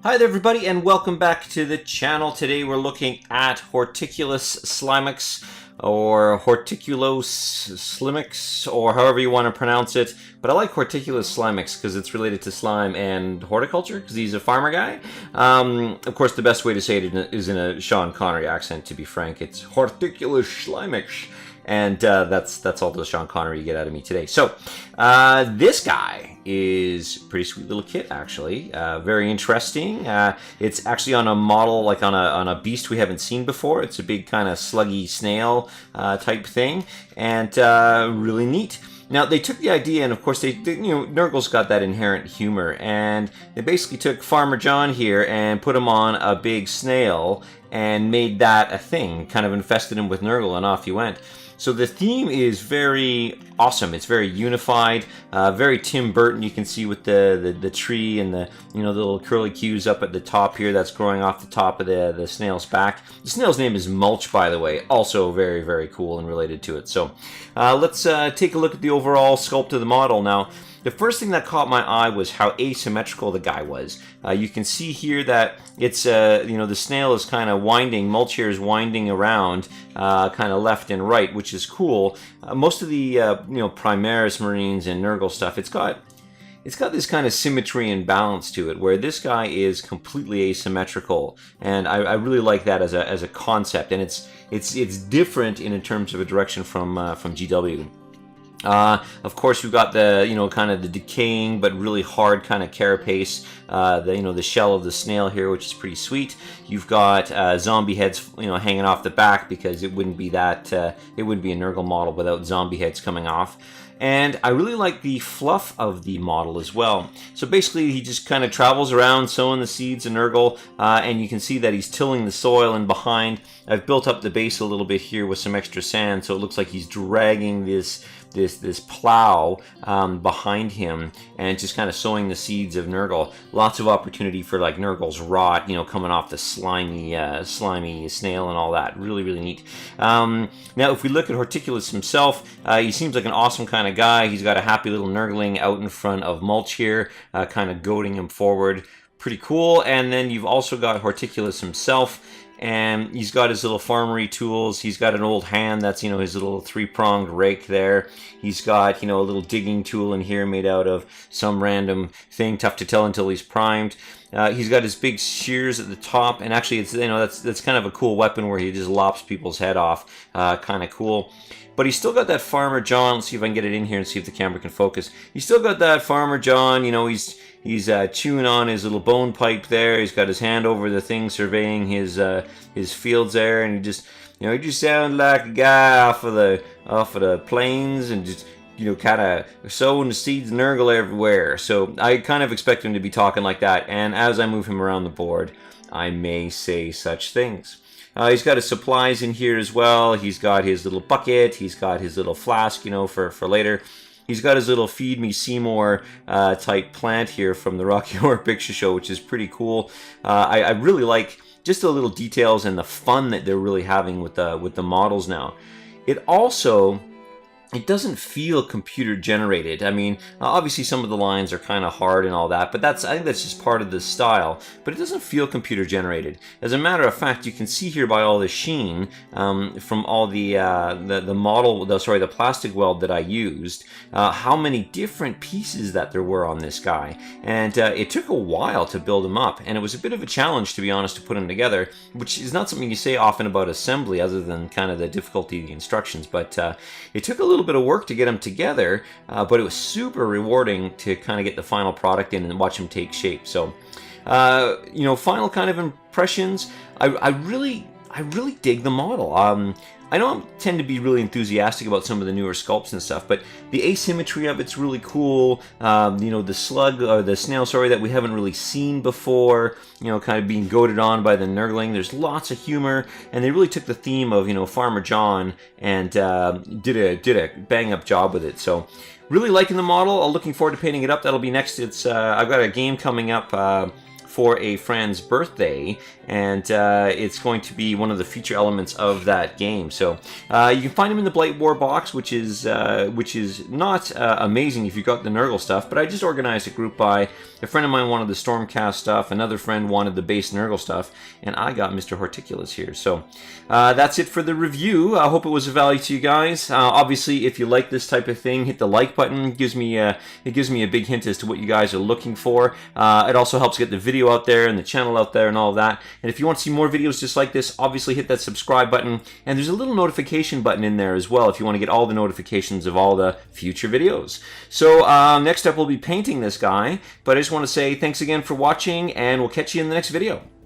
Hi there everybody and welcome back to the channel. Today we're looking at Horticulus Slimix or Horticulus Slimix or however you want to pronounce it. But I like Horticulus Slimix because it's related to slime and horticulture because he's a farmer guy. Of course the best way to say it is in a Sean Connery accent, to be frank. It's Horticulus Slimix. And that's all the Sean Connery you get out of me today. So this guy is a pretty sweet little kit, actually. Very interesting. It's actually on a model, like on a beast we haven't seen before. It's a big kind of sluggy snail type thing, and really neat. Now, they took the idea, and of course, Nurgle's got that inherent humor, and they basically took Farmer John here and put him on a big snail and made that a thing, kind of infested him with Nurgle, and off he went. So the theme is very awesome. It's very unified, very Tim Burton. You can see with the tree and the little curly cues up at the top here that's growing off the top of the snail's back. The snail's name is Mulch, by the way. Also very, very cool and related to it. So let's take a look at the overall sculpt of the model now. The first thing that caught my eye was how asymmetrical the guy was. You can see here that it's, the snail is kind of winding, Mulch here is winding around kind of left and right, which is cool. Most of the, Primaris Marines and Nurgle stuff, it's got this kind of symmetry and balance to it, where this guy is completely asymmetrical, and I really like that as a concept, and it's different in terms of a direction from GW. Of course, we've got the kind of the decaying but really hard kind of carapace, the shell of the snail here, which is pretty sweet. You've got zombie heads, hanging off the back, because it wouldn't be that it wouldn't be a Nurgle model without zombie heads coming off. And I really like the fluff of the model as well. So basically, he just kind of travels around sowing the seeds of Nurgle, and you can see that he's tilling the soil in behind. I've built up the base a little bit here with some extra sand, so it looks like he's dragging this plow behind him and just kind of sowing the seeds of Nurgle. Lots of opportunity for like Nurgle's rot, coming off the slimy snail and all that. Really, really neat. Now, if we look at Horticulus himself, he seems like an awesome kind of guy. He's got a happy little Nurgling out in front of Mulch here, kind of goading him forward. Pretty cool. And then you've also got Horticulus himself, and he's got his little farmery tools. He's got an old hand that's, his little three-pronged rake there. He's got, a little digging tool in here made out of some random thing, tough to tell until he's primed. He's got his big shears at the top, and actually, it's that's kind of a cool weapon where he just lops people's head off. Kind of cool. But he's still got that Farmer John. Let's see if I can get it in here and see if the camera can focus. He's still got that Farmer John. He's chewing on his little bone pipe there. He's got his hand over the thing, surveying his fields there, and he just sounds like a guy off of the plains, and just kind of sowing the seeds of Nurgle everywhere. So I kind of expect him to be talking like that, and as I move him around the board, I may say such things. He's got his supplies in here as well. He's got his little bucket. He's got his little flask, for later. He's got his little Feed Me Seymour type plant here from the Rocky Horror Picture Show, which is pretty cool. I really like just the little details and the fun that they're really having with the models now. It doesn't feel computer generated. I mean, obviously some of the lines are kind of hard and all that, but I think that's just part of the style. But it doesn't feel computer generated. As a matter of fact, you can see here by all the sheen from all the plastic weld that I used, how many different pieces that there were on this guy. And it took a while to build him up, and it was a bit of a challenge, to be honest, to put him together, which is not something you say often about assembly, other than kind of the difficulty of the instructions. But it took a little bit of work to get them together, but it was super rewarding to kind of get the final product in and watch them take shape. So, final kind of impressions. I really dig the model. I don't tend to be really enthusiastic about some of the newer sculpts and stuff, but the asymmetry of it's really cool. The slug, or the snail, sorry, that we haven't really seen before, kind of being goaded on by the Nurgling. There's lots of humor, and they really took the theme of, Farmer John and did a bang-up job with it. So, really liking the model. I'm looking forward to painting it up. That'll be next. I've got a game coming up for a friend's birthday, and it's going to be one of the feature elements of that game. So you can find him in the Blight War box, which is not amazing if you got the Nurgle stuff, but I just organized a group by a friend of mine wanted the Stormcast stuff, another friend wanted the base Nurgle stuff, and I got Mr. Horticulus here. So that's it for the review. I hope it was of value to you guys. Obviously, if you like this type of thing, hit the like button. It gives me a big hint as to what you guys are looking for. It also helps get the video out there and the channel out there and all of that. And if you want to see more videos just like this, obviously hit that subscribe button. And there's a little notification button in there as well if you want to get all the notifications of all the future videos. So next up we'll be painting this guy. But I just want to say thanks again for watching, and we'll catch you in the next video.